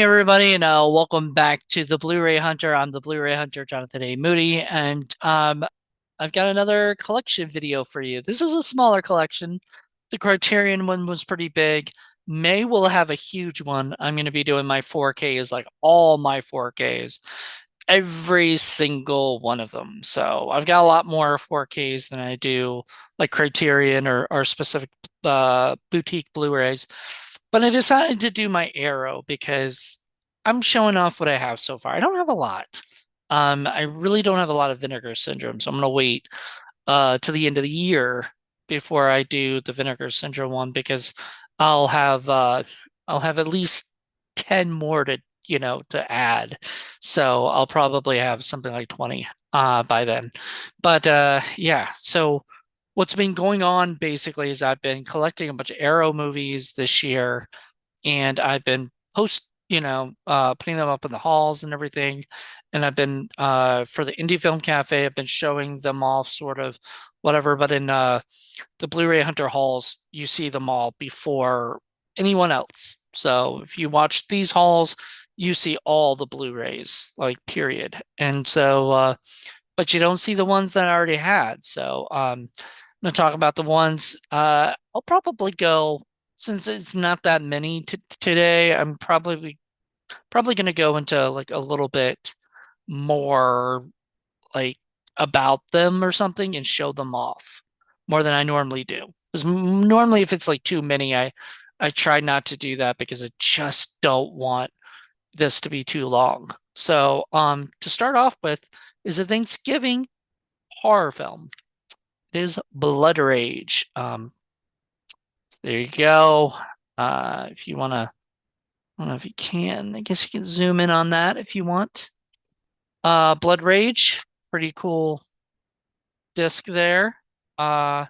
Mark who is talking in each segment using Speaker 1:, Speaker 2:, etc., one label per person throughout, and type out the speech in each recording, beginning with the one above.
Speaker 1: Hey everybody, and welcome back to the Blu-ray Hunter. I'm the Blu-ray Hunter, Jonathan A. Moody, and I've got another collection video for you. This is a smaller collection. The Criterion one was pretty big. May will have a huge one. I'm going to be doing my 4Ks, like all my 4Ks, every single one of them. So I've got a lot more 4Ks than I do like Criterion or specific boutique Blu-rays. But I decided to do my Arrow because I'm showing off what I have so far. I don't have a lot. I really don't have a lot of Vinegar Syndrome, so I'm gonna wait to the end of the year before I do the Vinegar Syndrome one because I'll have uh I'll have at least 10 more to add. So I'll probably have something like 20 by then. But yeah, so what's been going on basically is I've been collecting a bunch of Arrow movies this year, and I've been putting them up in the halls and everything. And I've been for the Indie Film Cafe, I've been showing them off sort of whatever, but in the Blu-ray Hunter halls, you see them all before anyone else. So if you watch these halls, you see all the Blu-rays, like period. And so but you don't see the ones that I already had. So I'm gonna talk about the ones. I'll probably go since it's not that many today. I'm probably gonna go into like a little bit more like about them or something and show them off more than I normally do. Because normally, if it's like too many, I try not to do that because I just don't want this to be too long. So, to start off with is a Thanksgiving horror film. It is Blood Rage. There you go. If you want to, I don't know if you can. I guess you can zoom in on that if you want. Blood Rage, pretty cool disc there. Uh,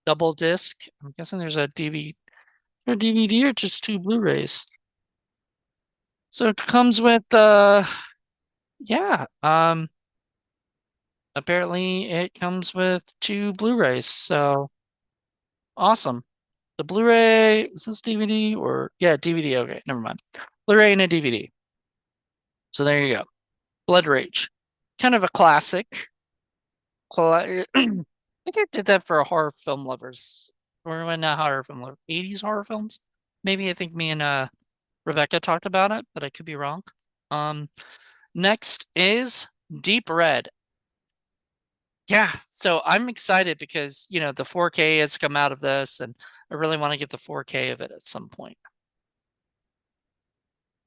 Speaker 1: Double disc. I'm guessing there's a DVD or just two Blu-rays. So it comes with yeah, apparently it comes with two Blu-rays. So awesome. The Blu-ray, is this DVD or yeah, DVD. Okay, never mind. Blu-ray and a DVD. So there you go. Blood Rage. Kind of a classic. I think I did that for horror film lovers. Or when not horror film lovers, 80s horror films. Maybe I think me and Rebecca talked about it, but I could be wrong. Um, Next is Deep Red. Yeah, so I'm excited because, the 4K has come out of this, and I really want to get the 4K of it at some point.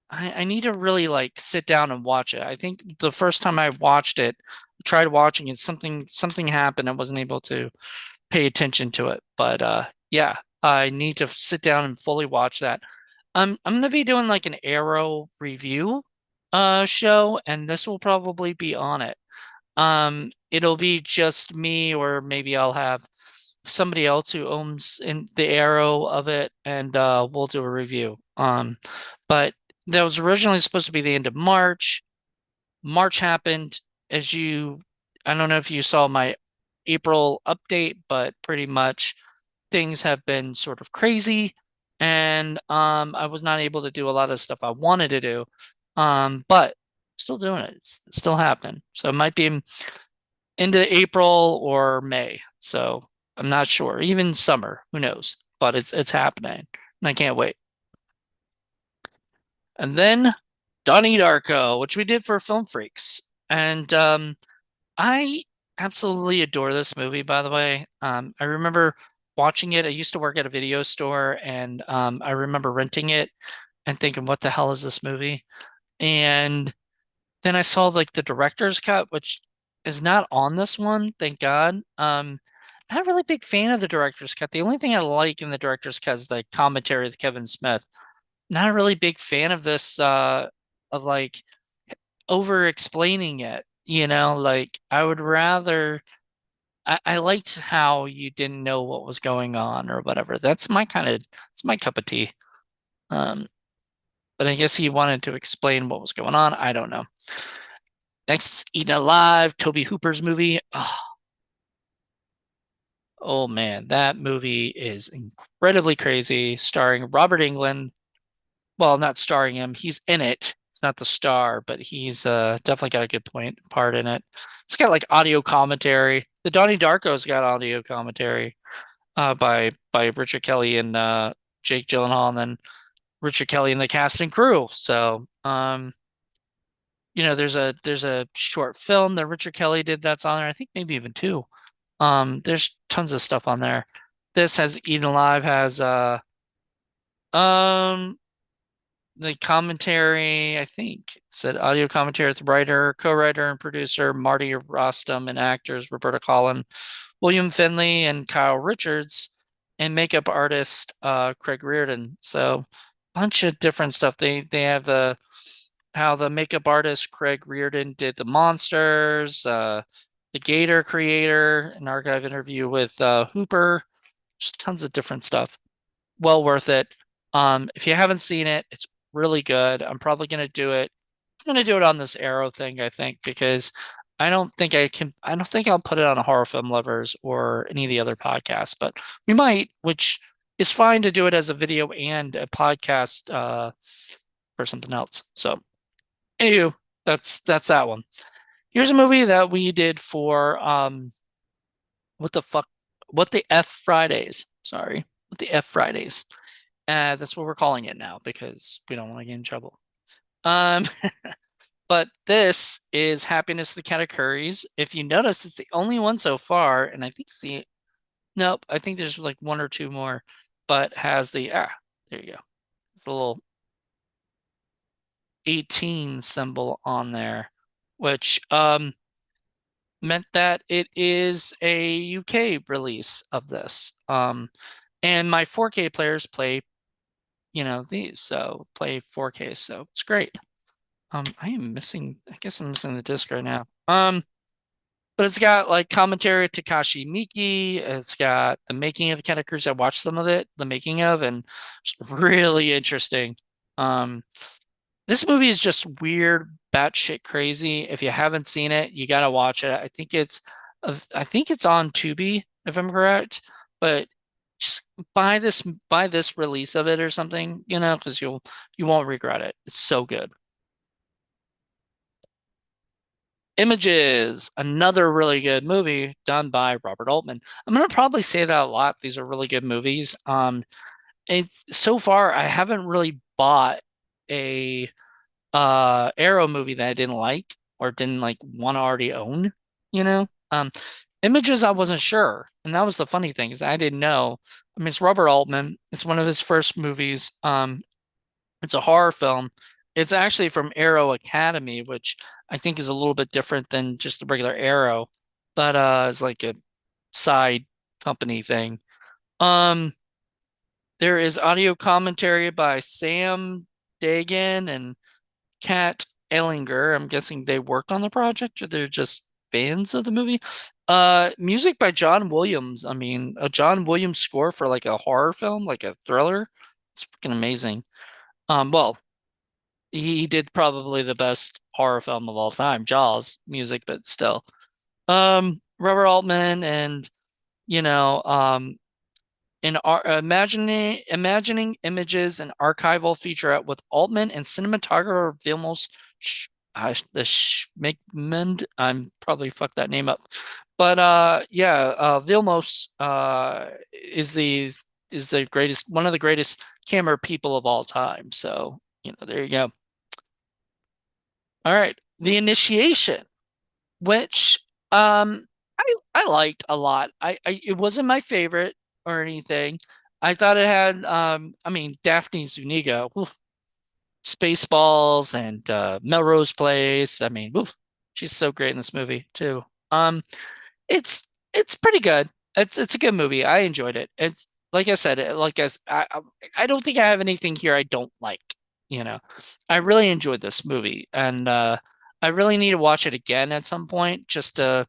Speaker 1: I need to really like sit down and watch it. I think the first time I watched it, tried watching it, something happened. I wasn't able to pay attention to it. But yeah, I need to sit down and fully watch that. I'm gonna be doing like an Arrow review show, and this will probably be on it. It'll be just me, or maybe I'll have somebody else who owns in the Arrow of it, and we'll do a review. But that was originally supposed to be the end of March. March happened, as I don't know if you saw my April update, but pretty much things have been sort of crazy, and I was not able to do a lot of stuff I wanted to do. But still doing it. It's still happening. So it might be into April or May. So I'm not sure. Even summer, who knows? But it's happening, and I can't wait. And then Donnie Darko, which we did for Film Freaks, and I absolutely adore this movie. By the way, I remember watching it. I used to work at a video store, and I remember renting it and thinking, "What the hell is this movie?" And then I saw like the director's cut, which is not on this one, thank God. Not a really big fan of the director's cut. The only thing I like in the director's cut is the commentary with Kevin Smith. Not a really big fan of this of like over explaining it, like I would rather I liked how you didn't know what was going on or whatever. It's my cup of tea. Um, but I guess he wanted to explain what was going on. I don't know. Next, Eaten Alive, Toby Hooper's movie. Oh man, that movie is incredibly crazy, starring Robert Englund. well, not starring him. He's in it. He's not the star, but he's definitely got a good point part in it. It's got like audio commentary. The Donnie Darko's got audio commentary by Richard Kelly and Jake Gyllenhaal, and then Richard Kelly and the cast and crew. So, there's a short film that Richard Kelly did that's on there. I think maybe even two. There's tons of stuff on there. This has Eaten Alive has um the commentary, I think it said audio commentary with writer, co-writer, and producer Marty Rostam and actors Roberta Collin, William Finley, and Kyle Richards, and makeup artist Craig Reardon. So bunch of different stuff. They have the how the makeup artist Craig Reardon did the monsters, the Gator creator, an archive interview with Hooper, just tons of different stuff. Well worth it. If you haven't seen it, it's really good. I'm probably gonna do it. I'm gonna do it on this Arrow thing, I think, because I don't think I can. I don't think I'll put it on a Horror Film Lovers or any of the other podcasts, but we might, which is fine to do it as a video and a podcast for something else. So, anywho, that's that one. Here's a movie that we did for what the fuck, what the F Fridays. Sorry, what the F Fridays. That's what we're calling it now because we don't want to get in trouble. Um, but this is Happiness of the Katakuris. If you notice, it's the only one so far, and I think see, nope, I think there's like one or two more, but has there you go. It's the little 18 symbol on there, which meant that it is a UK release of this. And my 4K players play, these, so play 4K, so it's great. I guess I'm missing the disc right now. But it's got like commentary Takashi Miki. It's got the making of the Katakuris. I watched some of it, the making of, and it's really interesting. Um, this movie is just weird, batshit crazy. If you haven't seen it, you gotta watch it. I think it's on Tubi, if I'm correct. But just buy this release of it or something, because you won't regret it. It's so good. Images, another really good movie done by Robert Altman. I'm gonna probably say that a lot. These are really good movies. So far I haven't really bought a Arrow movie that I didn't like or didn't like want to already own, you know? Images I wasn't sure, and that was the funny thing is I didn't know. I mean, it's Robert Altman. It's one of his first movies. It's a horror film. It's actually from Arrow Academy, which I think is a little bit different than just the regular Arrow, but it's like a side company thing. Um, there is audio commentary by Sam Dagan and Kat Ellinger. I'm guessing they worked on the project or they're just fans of the movie. Music by John Williams. I mean, a John Williams score for like a horror film, like a thriller. It's freaking amazing. Well, he did probably the best horror film of all time, Jaws music, but still. Robert Altman and you know, in imagining images and archival featurette with Altman and cinematographer Vilmos Schmickmund. I'm probably fucked that name up, but yeah, Vilmos is the greatest, one of the greatest camera people of all time. So there you go. All right, The Initiation, which I liked a lot. It wasn't my favorite or anything. I thought it had I mean Daphne Zuniga, oof, Spaceballs and Melrose Place. I mean, oof, she's so great in this movie too. It's it's pretty good. It's a good movie. I enjoyed it. It's like I said, I don't think I have anything here I don't like, you know. I really enjoyed this movie and I really need to watch it again at some point just to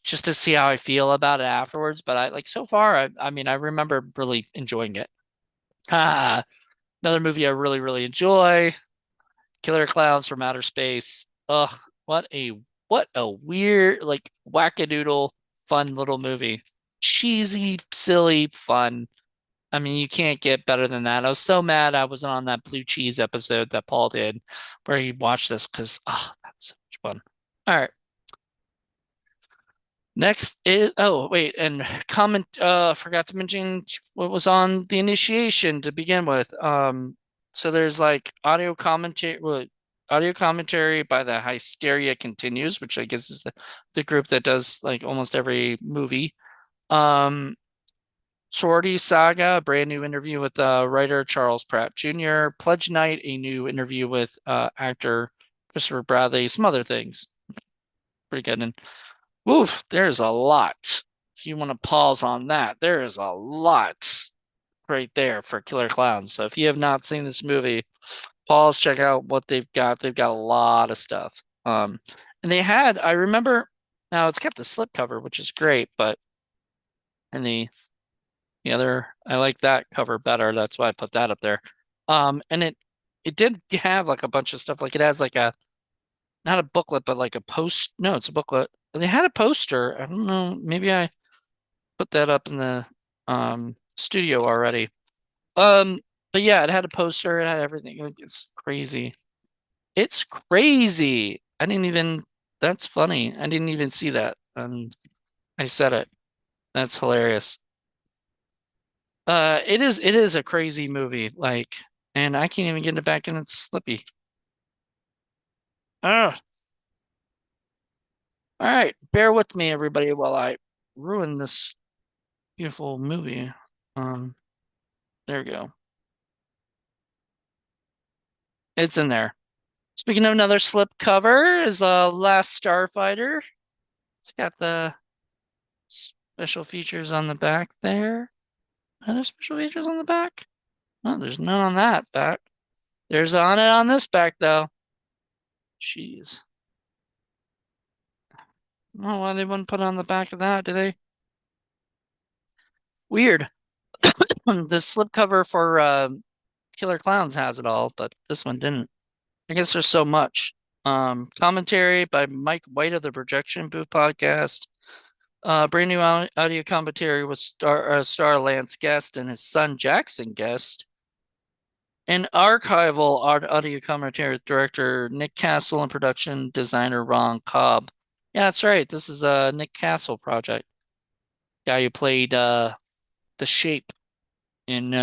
Speaker 1: see how I feel about it afterwards. But I like so far, I mean, I remember really enjoying it. Ah, another movie I really, really enjoy, Killer Clowns from Outer Space. Ugh, what a weird, like wackadoodle, fun little movie. Cheesy, silly, fun. I mean, you can't get better than that. I was so mad I wasn't on that blue cheese episode that Paul did where he watched this because, oh, that was so much fun. All right. Next is, oh, wait, and comment, forgot to mention what was on the initiation to begin with. So there's like audio commentary by the Hysteria Continues, which I guess is the group that does like almost every movie. Um, Sorority Saga, a brand new interview with writer Charles Pratt Jr. Pledge Night, a new interview with actor Christopher Bradley. Some other things, pretty good. And woof, there's a lot. If you want to pause on that, there is a lot right there for Killer Clowns. So if you have not seen this movie, pause, check out what they've got. They've got a lot of stuff. And they had, I remember, now it's got the slipcover, which is great, but and the other, I like that cover better. That's why I put that up there. And it did have like a bunch of stuff. Like it has like a not a booklet, but like a post. No, it's a booklet. They had a poster. I don't know. Maybe I put that up in the studio already. Um, but yeah, it had a poster. It had everything. It's crazy. It's crazy. I didn't even. That's funny. I didn't even see that. I said it. That's hilarious. It is a crazy movie, like, and I can't even get it back and it's slippy. Oh, all right. Bear with me, everybody, while I ruin this beautiful movie. Um, there we go. It's in there. Speaking of another slip cover is Last Starfighter. It's got the special features on the back there. Are there special features on the back? No, there's none on that back. There's on it on this back though. Jeez. Oh, why they wouldn't put it on the back of that, do they? Weird. The slipcover for Killer Clowns has it all, but this one didn't. I guess there's so much. Commentary by Mike White of the Projection Booth podcast. Brand new audio commentary with Star Lance Guest and his son Jackson Guest. And archival audio commentary with director Nick Castle and production designer Ron Cobb. Yeah, that's right. This is a Nick Castle project. Guy who played the Shape in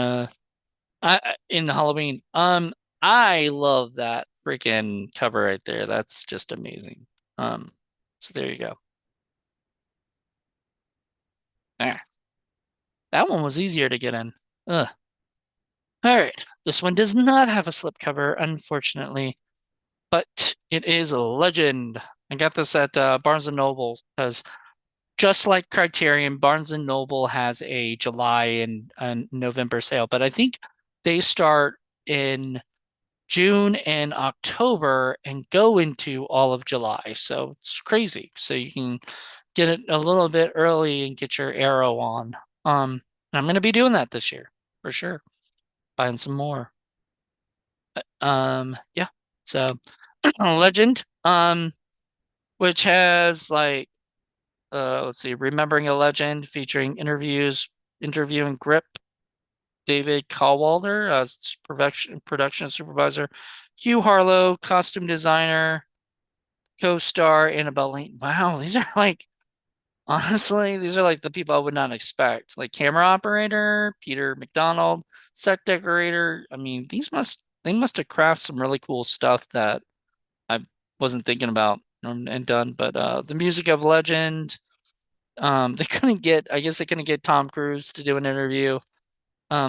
Speaker 1: in Halloween. I love that freaking cover right there. That's just amazing. So there you go. Ah, that one was easier to get in. Ugh. All right. This one does not have a slipcover, unfortunately, but it is a legend. I got this at Barnes and Noble because just like Criterion, Barnes and Noble has a July and November sale, but I think they start in June and October and go into all of July. So it's crazy. So you can get it a little bit early and get your arrow on. I'm gonna be doing that this year for sure. Buying some more. Yeah. So Legend, which has like let's see, Remembering a Legend featuring interviewing Grip, David Callwalder as production supervisor, Hugh Harlow, costume designer, co-star Annabelle Lane. Wow, these are like honestly, these are like the people I would not expect. Like camera operator, Peter McDonald, set decorator. I mean, they must have crafted some really cool stuff that I wasn't thinking about and done. But the music of Legend. They couldn't get. I guess they couldn't get Tom Cruise to do an interview.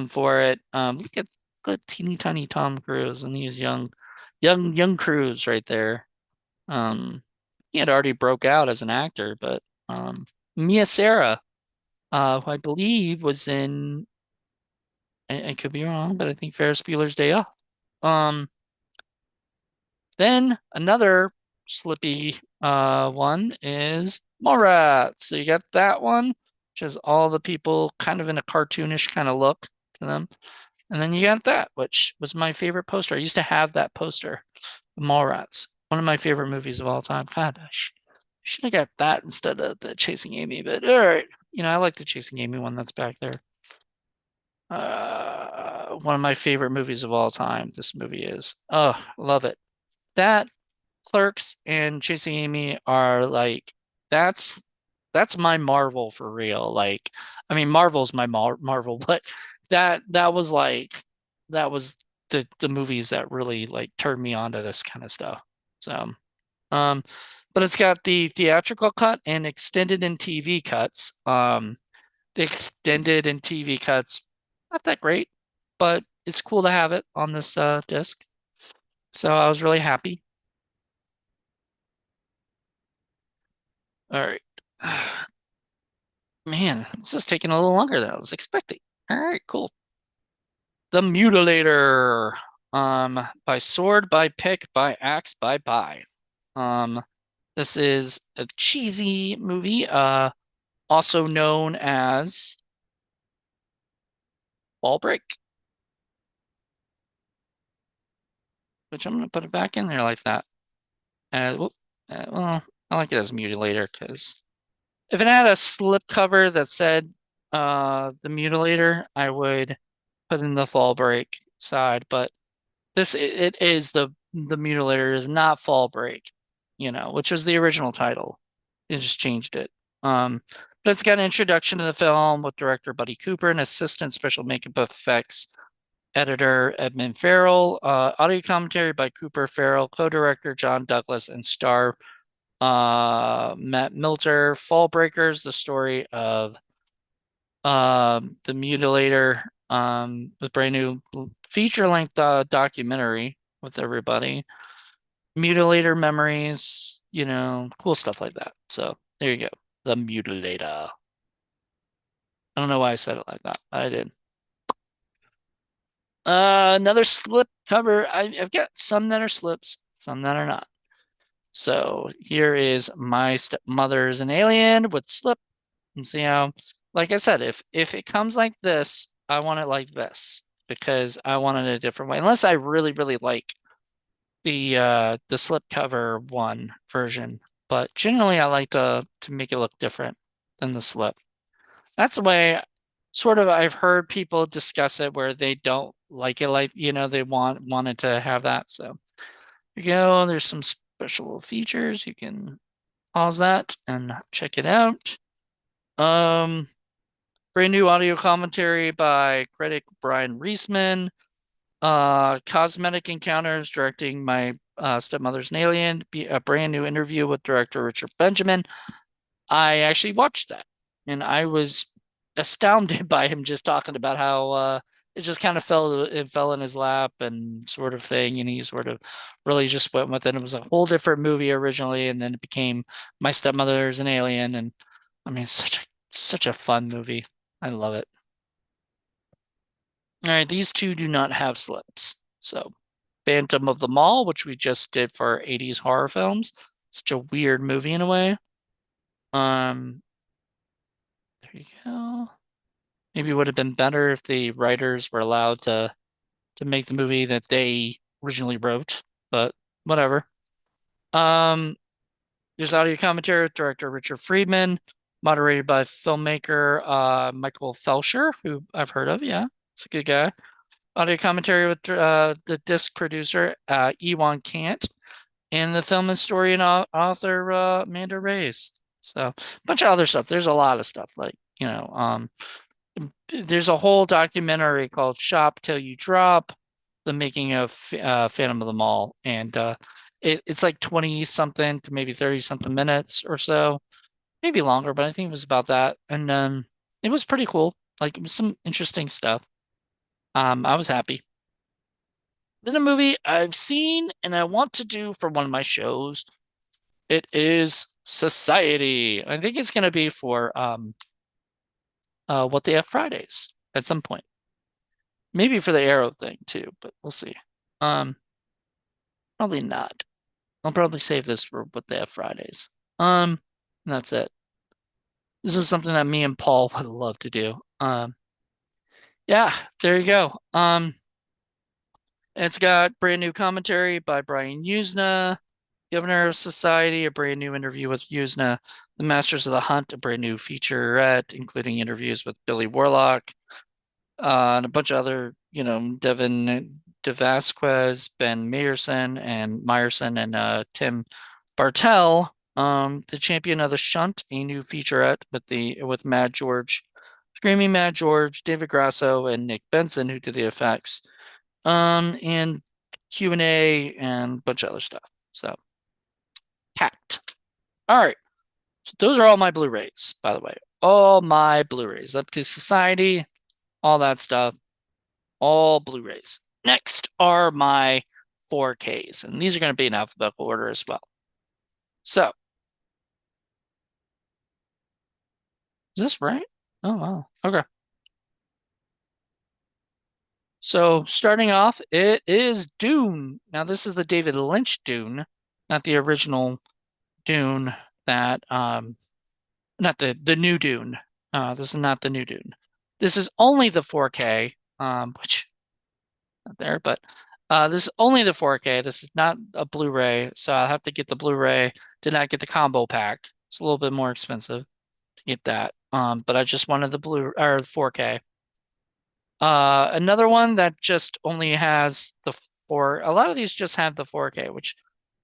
Speaker 1: For it. Look at the teeny tiny Tom Cruise and he's young Cruise right there. He had already broke out as an actor, but Mia Sara, who I believe was in, I could be wrong, but I think Ferris Bueller's Day Off. Um, then another slippy one is Mallrats. So you got that one, which is all the people kind of in a cartoonish kind of look to them. And then you got that, which was my favorite poster. I used to have that poster, Mallrats, one of my favorite movies of all time. God, should have got that instead of the Chasing Amy, but all right. I like the Chasing Amy one that's back there. One of my favorite movies of all time. This movie is. Oh, love it. That Clerks and Chasing Amy are like that's that's my Marvel for real. Like, I mean, Marvel's my Marvel, but that was like that was the movies that really like turned me on to this kind of stuff. So, um, but it's got the theatrical cut and extended and TV cuts. The extended and TV cuts, not that great, but it's cool to have it on this disc. So I was really happy. All right. Man, this is taking a little longer than I was expecting. All right, cool. The Mutilator. By sword, by pick, by axe, by buy. Um, this is a cheesy movie, also known as Ball Break, which I'm gonna put it back in there like that. Whoop, well, I like it as Mutilator because if it had a slip cover that said the Mutilator, I would put in the Fall Break side, but it is the Mutilator is not Fall Break, which was the original title. They just changed it. But it's got an introduction to the film with director Buddy Cooper and assistant special makeup effects editor Edmund Farrell, audio commentary by Cooper Farrell, co-director John Douglas, and star Matt Milter. Fall Breakers, the story of the Mutilator, the brand new feature-length documentary with everybody. Mutilator memories, cool stuff like that. So there you go. The Mutilator. I don't know why I said it like that. I did. Another slip cover. I've got some that are slips, some that are not. So here is My Stepmother's an Alien with slip, and see how, like I said, if it comes like this, I want it like this because I want it a different way. Unless I really, really like the slipcover one version. But generally I like to make it look different than the slip. That's the way sort of I've heard people discuss it where they don't like it like, they wanted to have that. So here you go. There's some special features. You can pause that and check it out. Um Brand new audio commentary by critic Brian Reisman. Cosmetic Encounters, directing My Stepmother's an Alien. A brand new interview with director Richard Benjamin. I actually watched that, and I was astounded by him just talking about how it just kind of fell in his lap and sort of thing, and he sort of really just went with it. It was a whole different movie originally, and then it became My Stepmother's an Alien, and I mean, it's such a fun movie. I love it. All right, these two do not have slips. So, Phantom of the Mall, which we just did for our 80s horror films. Such a weird movie in a way. Um, there you go. Maybe it would have been better if the writers were allowed to make the movie that they originally wrote, but whatever. Um, there's audio commentary with director Richard Friedman, moderated by filmmaker Michael Felsher, who I've heard of. Yeah, it's a good guy. Audio commentary with the disc producer Ewan Kant and the film historian author Amanda Reyes. So a bunch of other stuff. There's a lot of stuff like there's a whole documentary called Shop Till You Drop, the making of Phantom of the Mall, and it's like 20 something to maybe 30 something minutes or so, maybe longer, but I think it was about that, and it was pretty cool. Like it was some interesting stuff. I was happy. Then a movie I've seen and I want to do for one of my shows. It is Society. I think it's gonna be for What They Have Fridays at some point. Maybe for the Arrow thing too, but we'll see. Um, Probably not. I'll probably save this for What They Have Fridays. And that's it. This is something that me and Paul would love to do. Yeah, there you go. It's got brand new commentary by Brian Usna, Governor of Society, a brand new interview with Usna, The Masters of the Hunt, a brand new featurette, including interviews with Billy Warlock, and a bunch of other, Devin DeVasquez, Ben Meyerson, and Tim Bartel, the champion of the Shunt, a new featurette with Mad George, Screaming Mad George, David Grasso, and Nick Benson, who did the effects, and Q&A and a bunch of other stuff. So, packed. All right. So those are all my Blu-rays, by the way. All my Blu-rays, up to Society, all that stuff, all Blu-rays. Next are my 4Ks, and these are going to be in alphabetical order as well. So, is this right? Oh, wow. Okay. So, starting off, it is Dune. Now, this is the David Lynch Dune, not the original Dune that, not the new Dune. This is not the new Dune. This is only the 4K, which not there, but this is only the 4K. This is not a Blu-ray, so I'll have to get the Blu-ray. Did not get the combo pack. It's a little bit more expensive to get that. But I just wanted the Blu or 4K. Another one that just only has the four. A lot of these just have the 4K, which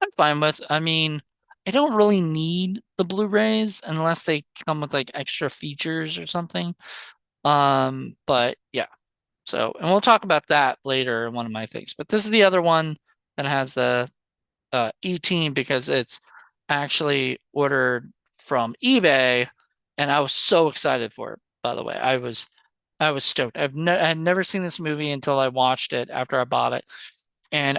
Speaker 1: I'm fine with. I mean, I don't really need the Blu-rays unless they come with like extra features or something. But yeah. So, and we'll talk about that later in one of my things. But this is the other one that has the E-Team because it's actually ordered from eBay, and I was so excited for it, by the way. I was stoked. I had never seen this movie until I watched it after I bought it. And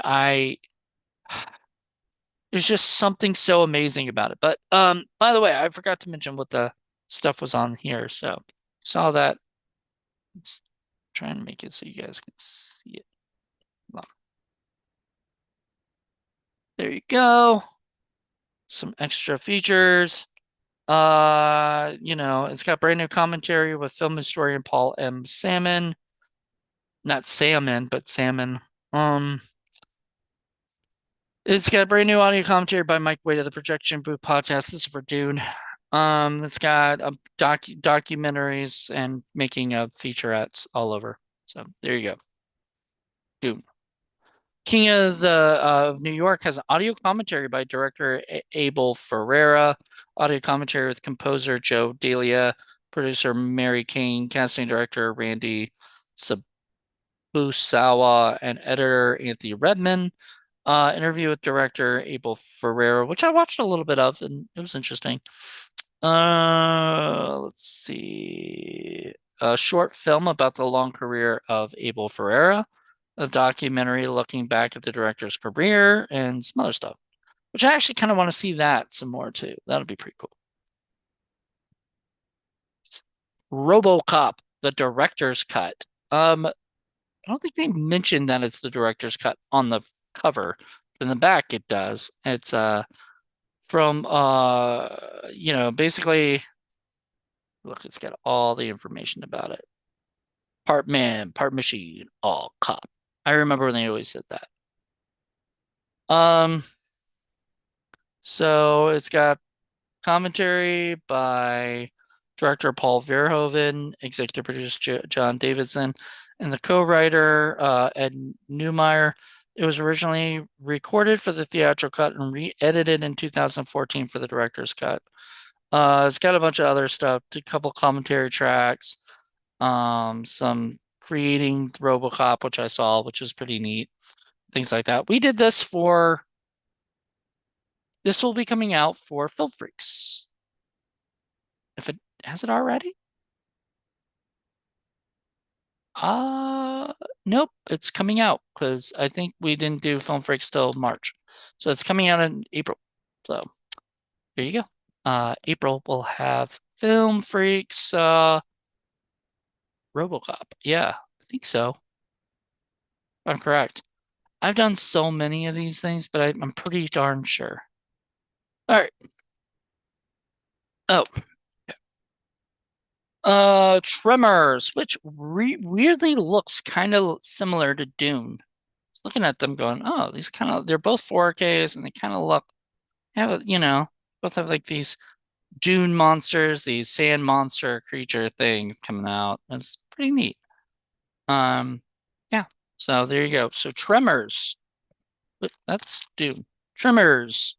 Speaker 1: there's just something so amazing about it. But by the way, I forgot to mention what the stuff was on here. So saw that. Let's try and make it so you guys can see it. There you go. Some extra features. It's got brand new commentary with film historian Paul M. Salmon. Not Salmon, but Salmon. It's got brand new audio commentary by Mike Wade of the Projection Booth podcast. This is for Dune. It's got documentaries and making of featurettes all over. So there you go. Dune. King of New York has an audio commentary by director Abel Ferreira, audio commentary with composer Joe Dahlia, producer Mary Kane, casting director Randy Sabusawa, and editor Anthony Redman. Interview with director Abel Ferreira, which I watched a little bit of, and it was interesting. Let's see. A short film about the long career of Abel Ferreira, a documentary looking back at the director's career, and some other stuff, which I actually kind of want to see that some more too. That'll be pretty cool. RoboCop, the director's cut. I don't think they mentioned that it's the director's cut on the cover. In the back, it does. It's from basically, look, it's got all the information about it. Part man, part machine, all cop. I remember when they always said that. So it's got commentary by director Paul Verhoeven, executive producer John Davidson, and the co-writer Ed Neumeier. It was originally recorded for the theatrical cut and re-edited in 2014 for the director's cut. It's got a bunch of other stuff, a couple commentary tracks, some creating RoboCop, which I saw, which was pretty neat, things like that. We did this for. This will be coming out for Film Freaks. If it has it already? Nope, it's coming out because I think we didn't do Film Freaks till March. So it's coming out in April. So there you go. April will have Film Freaks RoboCop. Yeah, I think so. I'm correct. I've done so many of these things, but I'm pretty darn sure. All right. Oh. Tremors, which weirdly looks kind of similar to Dune. Just looking at them going, oh, they're both 4Ks and they kind of both have like these Dune monsters, these sand monster creature things coming out. It's pretty neat. Um, yeah. So there you go. So Tremors. Let's do Tremors,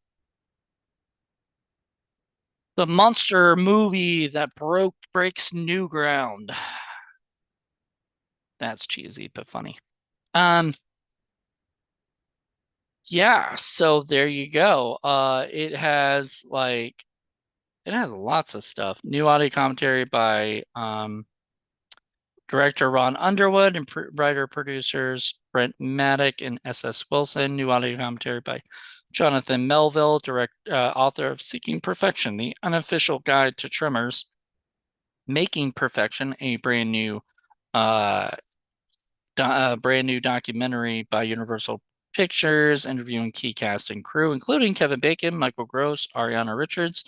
Speaker 1: the monster movie that breaks new ground. That's cheesy but funny. Um, yeah, so there you go. It has lots of stuff. New audio commentary by director Ron Underwood and writer producers Brent Maddock and S.S. Wilson. New audio commentary by Jonathan Melville, author of Seeking Perfection, the unofficial guide to Tremors, Making Perfection, a uh, brand new documentary by Universal Pictures, interviewing key cast and crew, including Kevin Bacon, Michael Gross, Ariana Richards,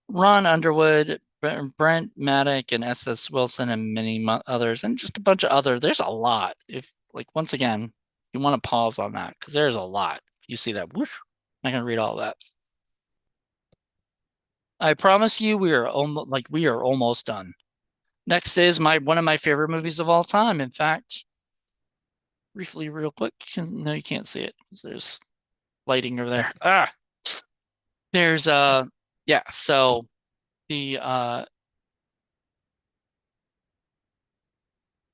Speaker 1: Ron Underwood, Brent Maddock, and S.S. Wilson, and many others, and just a bunch of other. There's a lot. If like once again, you want to pause on that because there's a lot. If you see that, whoosh, I'm not gonna read all that. I promise you, we are almost done. Next is my one of my favorite movies of all time. In fact, briefly, real quick. No, you can't see it because there's lighting over there. There's yeah. So the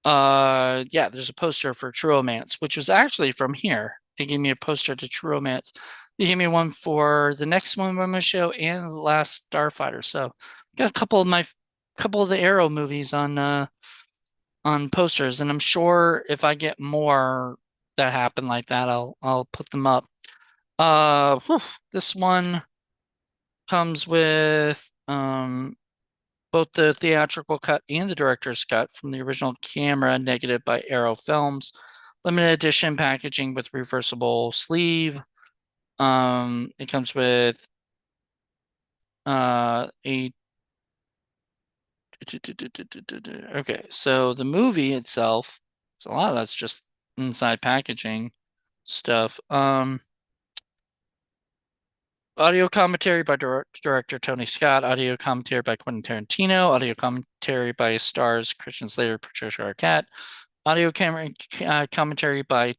Speaker 1: yeah, there's a poster for True Romance, which was actually from here. They gave me a poster to True Romance. They gave me one for the next one I'm gonna show and the last Starfighter. So got a couple of the Arrow movies on posters, and I'm sure if I get more that happen like that, I'll put them up. Whew, this one comes with both the theatrical cut and the director's cut from the original camera, negative by Arrow Films. Limited edition packaging with reversible sleeve. It comes with a okay, so the movie itself, it's a lot of that's just inside packaging stuff. Audio commentary by director Tony Scott, audio commentary by Quentin Tarantino, audio commentary by stars Christian Slater, Patricia Arquette, audio commentary by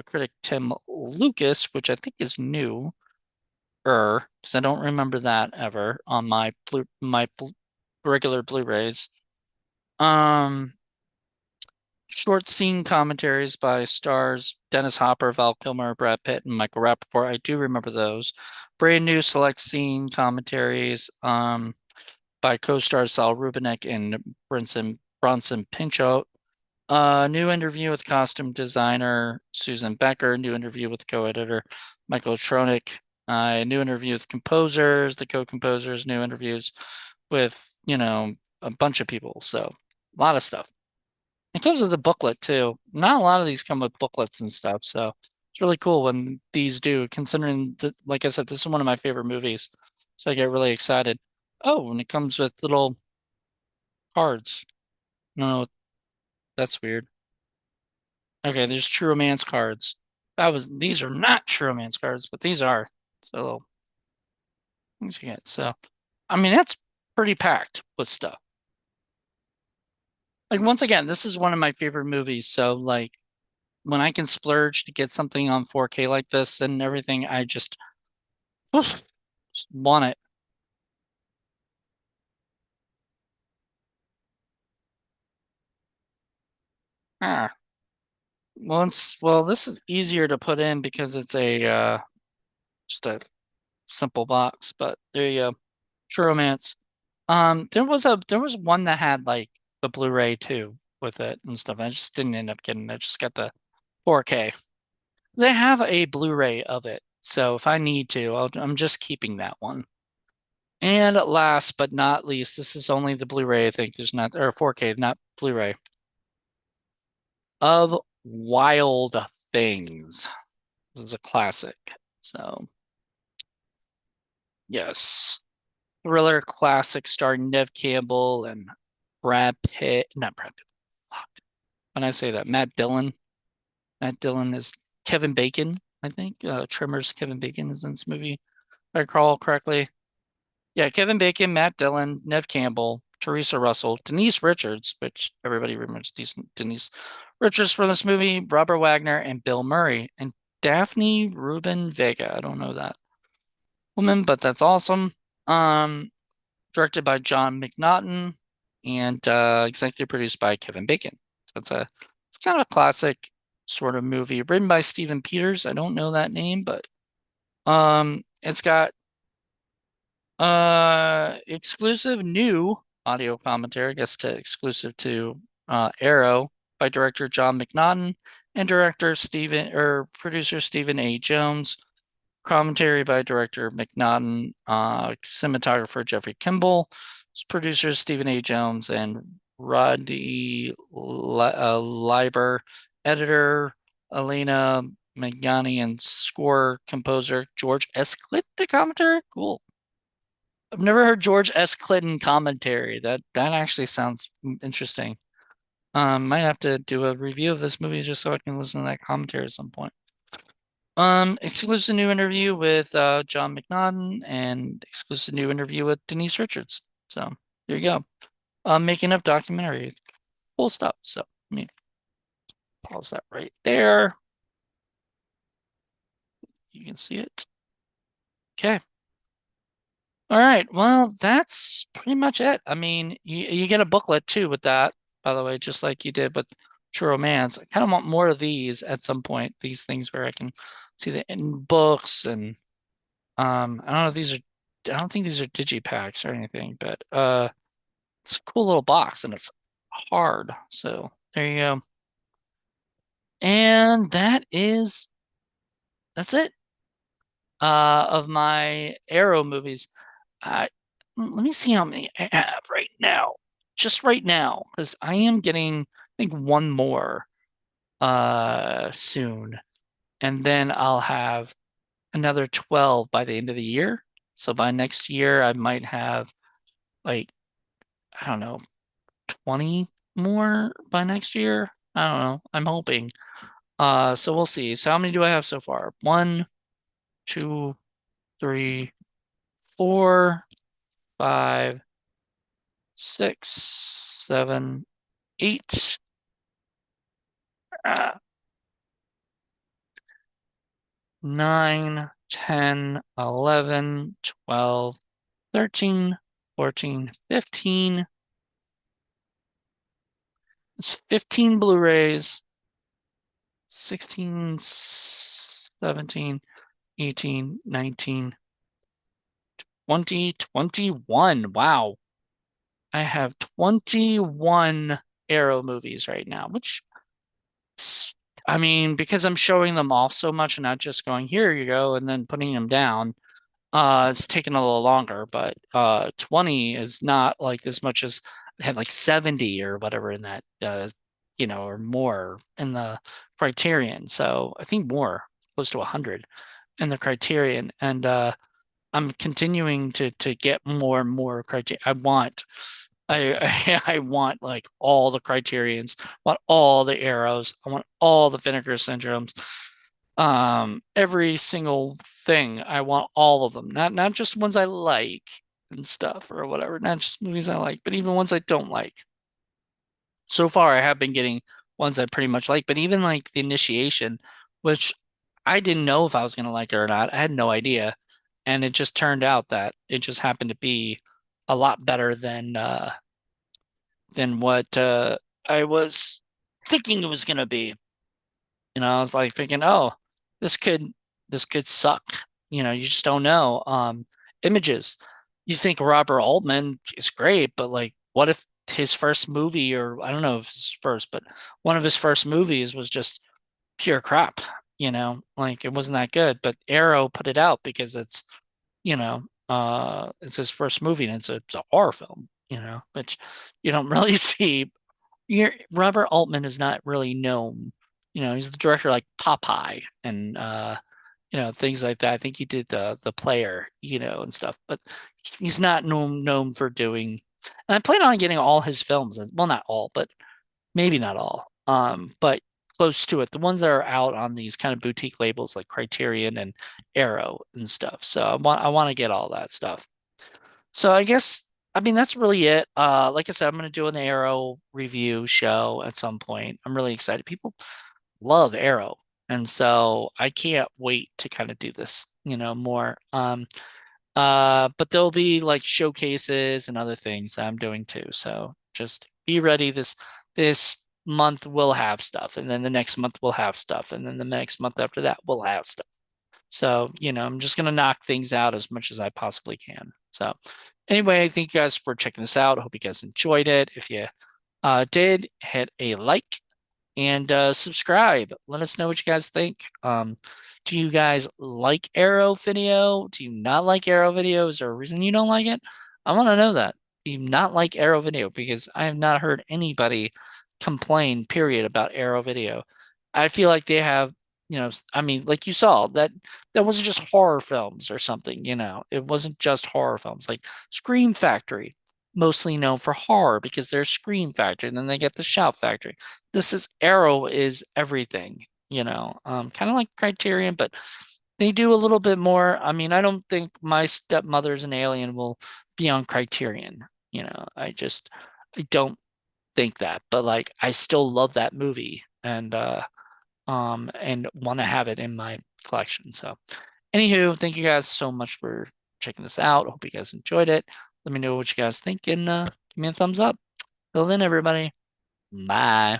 Speaker 1: critic Tim Lucas, which I think is new, because I don't remember that ever on my regular Blu-rays. Um, Short scene commentaries by stars Dennis Hopper, Val Kilmer, Brad Pitt, and Michael Rappaport. I do remember those. Brand new select scene commentaries by co-stars Saul Rubinek and Bronson Pinchot. New interview with costume designer Susan Becker. New interview with co-editor Michael Tronick. New interview with composers, the co-composers. New interviews with, a bunch of people. So a lot of stuff. It comes with a booklet too. Not a lot of these come with booklets and stuff, so it's really cool when these do, considering that, like I said, this is one of my favorite movies. So I get really excited. Oh, and it comes with little cards. No, that's weird. Okay, there's True Romance cards. These are not True Romance cards, but these are. So things you get. So I mean that's pretty packed with stuff. Like once again, this is one of my favorite movies, so like when I can splurge to get something on 4K like this and everything, I oof, just want it. Ah, well, this is easier to put in because it's a just a simple box, but there you go. True Romance. There was one that had like the Blu-ray too with it and stuff. I just didn't end up getting it. I just got the 4K. They have a Blu-ray of it, so if I need to, I'm just keeping that one. And last but not least, this is only the Blu-ray, I think. There's not, or 4K, not Blu-ray, of Wild Things. This is a classic. So, yes. Thriller classic starring Neve Campbell and Brad Pitt. Not Brad Pitt. Fuck. When I say that, Matt Dillon. Matt Dillon is Kevin Bacon, I think. Tremors Kevin Bacon is in this movie, if I recall correctly. Yeah, Kevin Bacon, Matt Dillon, Neve Campbell. Teresa Russell, Denise Richards, which everybody remembers Denise Richards from this movie, Robert Wagner, and Bill Murray, and Daphne Rubin Vega. I don't know that woman, but that's awesome. Um, Directed by John McNaughton and executive produced by Kevin Bacon. So it's kind of a classic sort of movie written by Stephen Peters. I don't know that name, but it's got exclusive new audio commentary, I guess to exclusive to Arrow by director John McNaughton and director Stephen or producer Stephen A. Jones. Commentary by director McNaughton, cinematographer Jeffrey Kimball, producers Stephen A. Jones and Roddy Leiber, editor Elena Magnani, and score composer George S. Clinton commentary. Cool. I've never heard George S. Clinton commentary. That actually sounds interesting. Might have to do a review of this movie just so I can listen to that commentary at some point. Exclusive new interview with John McNaughton and exclusive new interview with Denise Richards. So there you go. Making of documentary. Cool stuff. So let me pause that right there. You can see it. Okay. All right. Well, that's pretty much it. I mean, you get a booklet too with that, by the way, just like you did with True Romance. I kind of want more of these at some point. These things where I can see the in books and I don't know if these are I don't think these are digipacks or anything, but it's a cool little box and it's hard. So there you go. And that's it of my Arrow movies. Uh Let me see how many I have right now. Just right now, because I am getting I think one more soon. And then I'll have another 12 by the end of the year. So by next year I might have like I don't know, 20 more by next year. I don't know. I'm hoping. So we'll see. So how many do I have so far? One, two, three, four, five, six, seven, eight, uh, 9, 10, 11, 12, 13, 14, 15. It's 15 Blu-rays, 16, 17, 18, 19, 20, 21. Wow. I have 21 Arrow movies right now, which I mean, because I'm showing them off so much and not just going, here you go, and then putting them down, it's taking a little longer, but 20 is not like as much as I had like 70 or whatever in that or more in the Criterion. So I think more, close to 100 in the Criterion. And I'm continuing to get more and more criteria. I want like all the criterions, I want all the arrows, I want all the vinegar syndromes. Every single thing. I want all of them. Not just ones I like and stuff or whatever, not just movies I like, but even ones I don't like. So far I have been getting ones I pretty much like, but even like The Initiation, which I didn't know if I was gonna like it or not. I had no idea. And it just turned out that it just happened to be a lot better than what I was thinking it was gonna be. I was like thinking, oh, this could this could suck. You just don't know. Images. You think Robert Altman is great, but like, what if his first movie, or I don't know if his first, but one of his first movies was just pure crap, like it wasn't that good. But Arrow put it out because it's his first movie and it's a horror film, which you don't really see. Robert Altman is not really known. He's the director like Popeye and things like that. I think he did the Player, and stuff, but he's not known for doing. And I plan on getting all his films. Well, not all, but maybe not all. But close to it. The ones that are out on these kind of boutique labels like Criterion and Arrow and stuff. So I want to get all that stuff. So I guess I mean, that's really it. Like I said, I'm gonna do an Arrow review show at some point. I'm really excited. People love Arrow, and so I can't wait to kind of do this, more. But there'll be like showcases and other things that I'm doing too. So just be ready. This month we'll have stuff, and then the next month we'll have stuff, and then the next month after that we'll have stuff. So, I'm just gonna knock things out as much as I possibly can. So anyway, thank you guys for checking this out. I hope you guys enjoyed it. If you did, hit a like and subscribe. Let us know what you guys think. Do you guys like Arrow video? Do you not like Arrow video? Is there a reason you don't like it? I want to know that. Do you not like Arrow video? Because I have not heard anybody complain, period, about Arrow video. I feel like they have, I mean, like you saw, that wasn't just horror films or something, It wasn't just horror films. Like Scream Factory, mostly known for horror because they're Scream Factory, and then they get the Shout Factory. This is Arrow is everything, kind of like Criterion, but they do a little bit more. I mean, I don't think My Stepmother's an Alien will be on Criterion. I don't think that, but like I still love that movie and want to have it in my collection. So, anywho, thank you guys so much for checking this out. Hope you guys enjoyed it. Let me know what you guys think and give me a thumbs up. Till then, everybody. Bye.